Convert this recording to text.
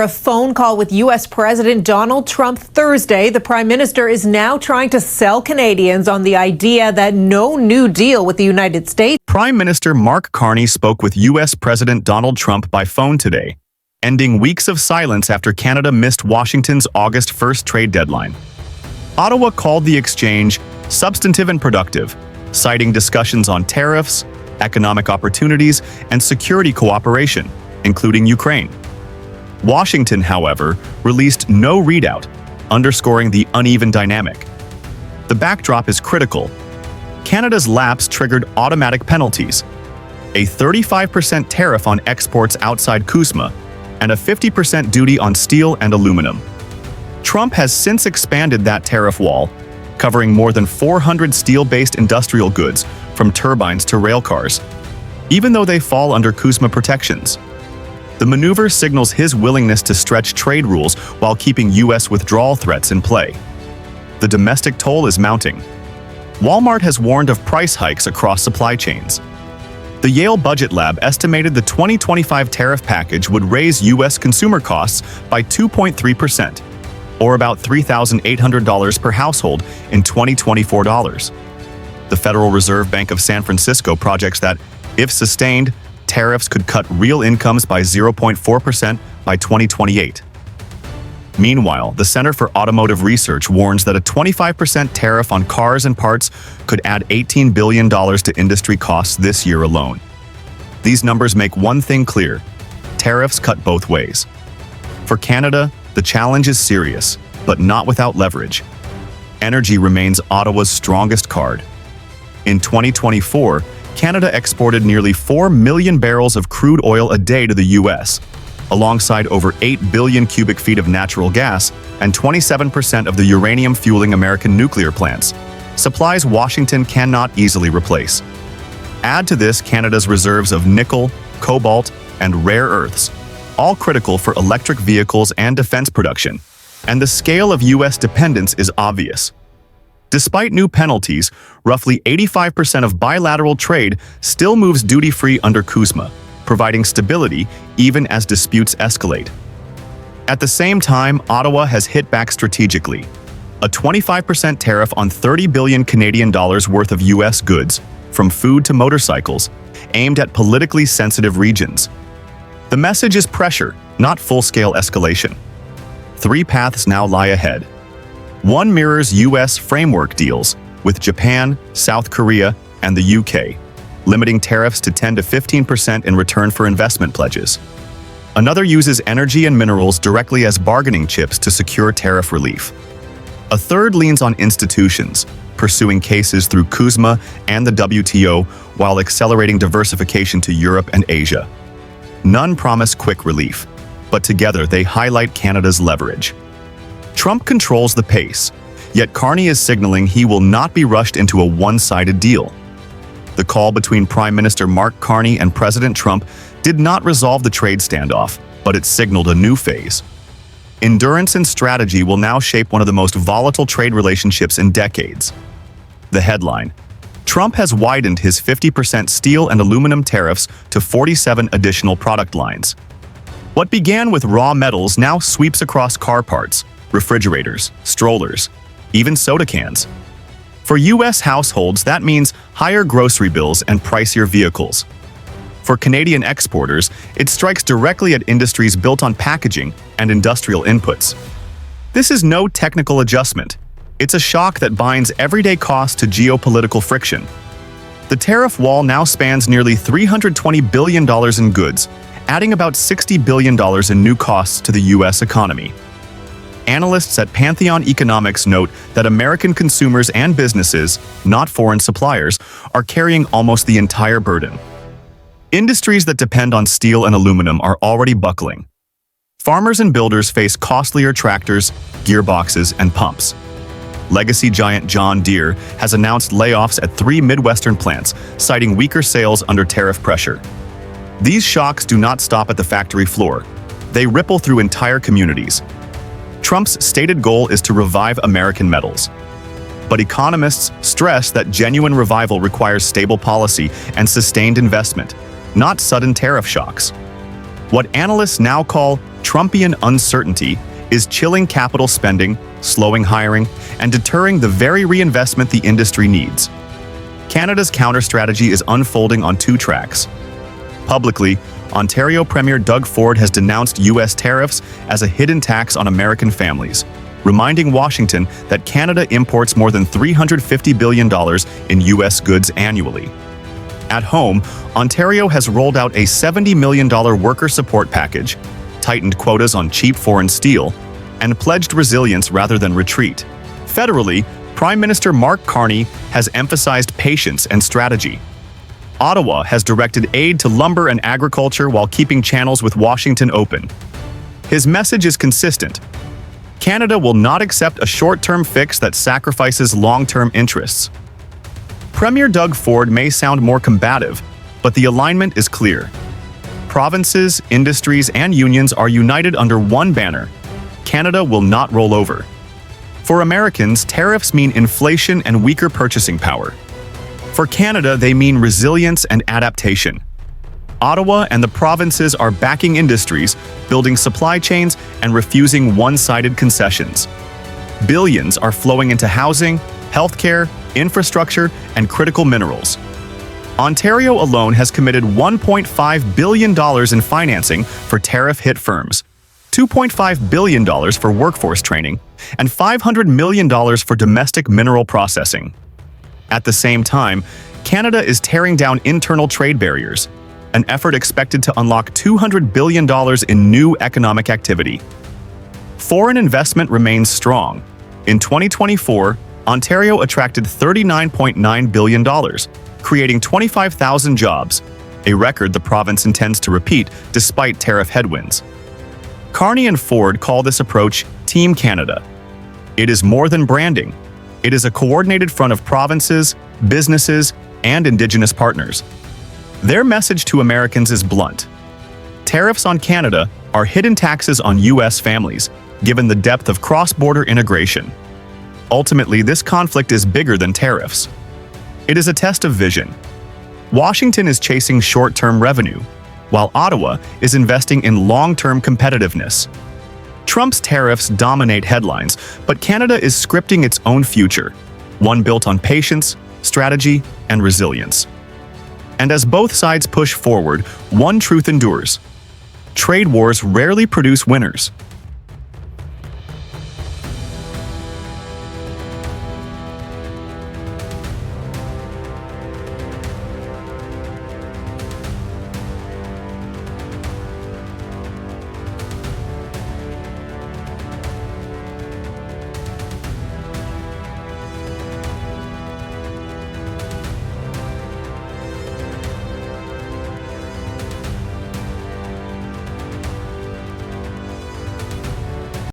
A phone call with U.S. President Donald Trump Thursday, the Prime Minister is now trying to sell Canadians on the idea that no new deal with the United States. Prime Minister Mark Carney spoke with U.S. President Donald Trump by phone today, ending weeks of silence after Canada missed Washington's August 1st trade deadline. Ottawa called the exchange substantive and productive, citing discussions on tariffs, economic opportunities, and security cooperation, including Ukraine. Washington, however, released no readout, underscoring the uneven dynamic. The backdrop is critical. Canada's lapse triggered automatic penalties, a 35% tariff on exports outside CUSMA, and a 50% duty on steel and aluminum. Trump has since expanded that tariff wall, covering more than 400 steel-based industrial goods, from turbines to railcars, even though they fall under CUSMA protections. The maneuver signals his willingness to stretch trade rules while keeping U.S. withdrawal threats in play. The domestic toll is mounting. Walmart has warned of price hikes across supply chains. The Yale Budget Lab estimated the 2025 tariff package would raise U.S. consumer costs by 2.3%, or about $3,800 per household in 2024 dollars. The Federal Reserve Bank of San Francisco projects that, if sustained, tariffs could cut real incomes by 0.4% by 2028. Meanwhile, the Center for Automotive Research warns that a 25% tariff on cars and parts could add $18 billion to industry costs this year alone. These numbers make one thing clear: tariffs cut both ways. For Canada, the challenge is serious, but not without leverage. Energy remains Ottawa's strongest card. In 2024, Canada exported nearly 4 million barrels of crude oil a day to the U.S., alongside over 8 billion cubic feet of natural gas and 27% of the uranium fueling American nuclear plants, supplies Washington cannot easily replace. Add to this Canada's reserves of nickel, cobalt, and rare earths, all critical for electric vehicles and defense production, and the scale of U.S. dependence is obvious. Despite new penalties, roughly 85% of bilateral trade still moves duty-free under CUSMA, providing stability even as disputes escalate. At the same time, Ottawa has hit back strategically. A 25% tariff on 30 billion Canadian dollars worth of U.S. goods, from food to motorcycles, aimed at politically sensitive regions. The message is pressure, not full-scale escalation. Three paths now lie ahead. One mirrors U.S. framework deals with Japan, South Korea, and the UK, limiting tariffs to 10 to 15% in return for investment pledges. Another uses energy and minerals directly as bargaining chips to secure tariff relief. A third leans on institutions, pursuing cases through CUSMA and the WTO while accelerating diversification to Europe and Asia. None promise quick relief, but together they highlight Canada's leverage. Trump controls the pace, yet Carney is signaling he will not be rushed into a one-sided deal. The call between Prime Minister Mark Carney and President Trump did not resolve the trade standoff, but it signaled a new phase. Endurance and strategy will now shape one of the most volatile trade relationships in decades. The headline: Trump has widened his 50% steel and aluminum tariffs to 47 additional product lines. What began with raw metals now sweeps across car parts, refrigerators, strollers, even soda cans. For U.S. households, that means higher grocery bills and pricier vehicles. For Canadian exporters, it strikes directly at industries built on packaging and industrial inputs. This is no technical adjustment. It's a shock that binds everyday costs to geopolitical friction. The tariff wall now spans nearly $320 billion in goods, adding about $60 billion in new costs to the U.S. economy. Analysts at Pantheon Economics note that American consumers and businesses, not foreign suppliers, are carrying almost the entire burden. Industries that depend on steel and aluminum are already buckling. Farmers and builders face costlier tractors, gearboxes, and pumps. Legacy giant John Deere has announced layoffs at 3 Midwestern plants, citing weaker sales under tariff pressure. These shocks do not stop at the factory floor. They ripple through entire communities. Trump's stated goal is to revive American metals. But economists stress that genuine revival requires stable policy and sustained investment, not sudden tariff shocks. What analysts now call Trumpian uncertainty is chilling capital spending, slowing hiring, and deterring the very reinvestment the industry needs. Canada's counter-strategy is unfolding on two tracks. Publicly, Ontario Premier Doug Ford has denounced U.S. tariffs as a hidden tax on American families, reminding Washington that Canada imports more than $350 billion in U.S. goods annually. At home, Ontario has rolled out a $70 million worker support package, tightened quotas on cheap foreign steel, and pledged resilience rather than retreat. Federally, Prime Minister Mark Carney has emphasized patience and strategy. Ottawa has directed aid to lumber and agriculture while keeping channels with Washington open. His message is consistent. Canada will not accept a short-term fix that sacrifices long-term interests. Premier Doug Ford may sound more combative, but the alignment is clear. Provinces, industries, and unions are united under one banner: Canada will not roll over. For Americans, tariffs mean inflation and weaker purchasing power. For Canada, they mean resilience and adaptation. Ottawa and the provinces are backing industries, building supply chains, and refusing one-sided concessions. Billions are flowing into housing, healthcare, infrastructure, and critical minerals. Ontario alone has committed $1.5 billion in financing for tariff-hit firms, $2.5 billion for workforce training, and $500 million for domestic mineral processing. At the same time, Canada is tearing down internal trade barriers, an effort expected to unlock $200 billion in new economic activity. Foreign investment remains strong. In 2024, Ontario attracted $39.9 billion, creating 25,000 jobs, a record the province intends to repeat despite tariff headwinds. Carney and Ford call this approach Team Canada. It is more than branding. It is a coordinated front of provinces, businesses, and Indigenous partners. Their message to Americans is blunt. Tariffs on Canada are hidden taxes on U.S. families, given the depth of cross-border integration. Ultimately, this conflict is bigger than tariffs. It is a test of vision. Washington is chasing short-term revenue, while Ottawa is investing in long-term competitiveness. Trump's tariffs dominate headlines, but Canada is scripting its own future, one built on patience, strategy, and resilience. And as both sides push forward, one truth endures: trade wars rarely produce winners.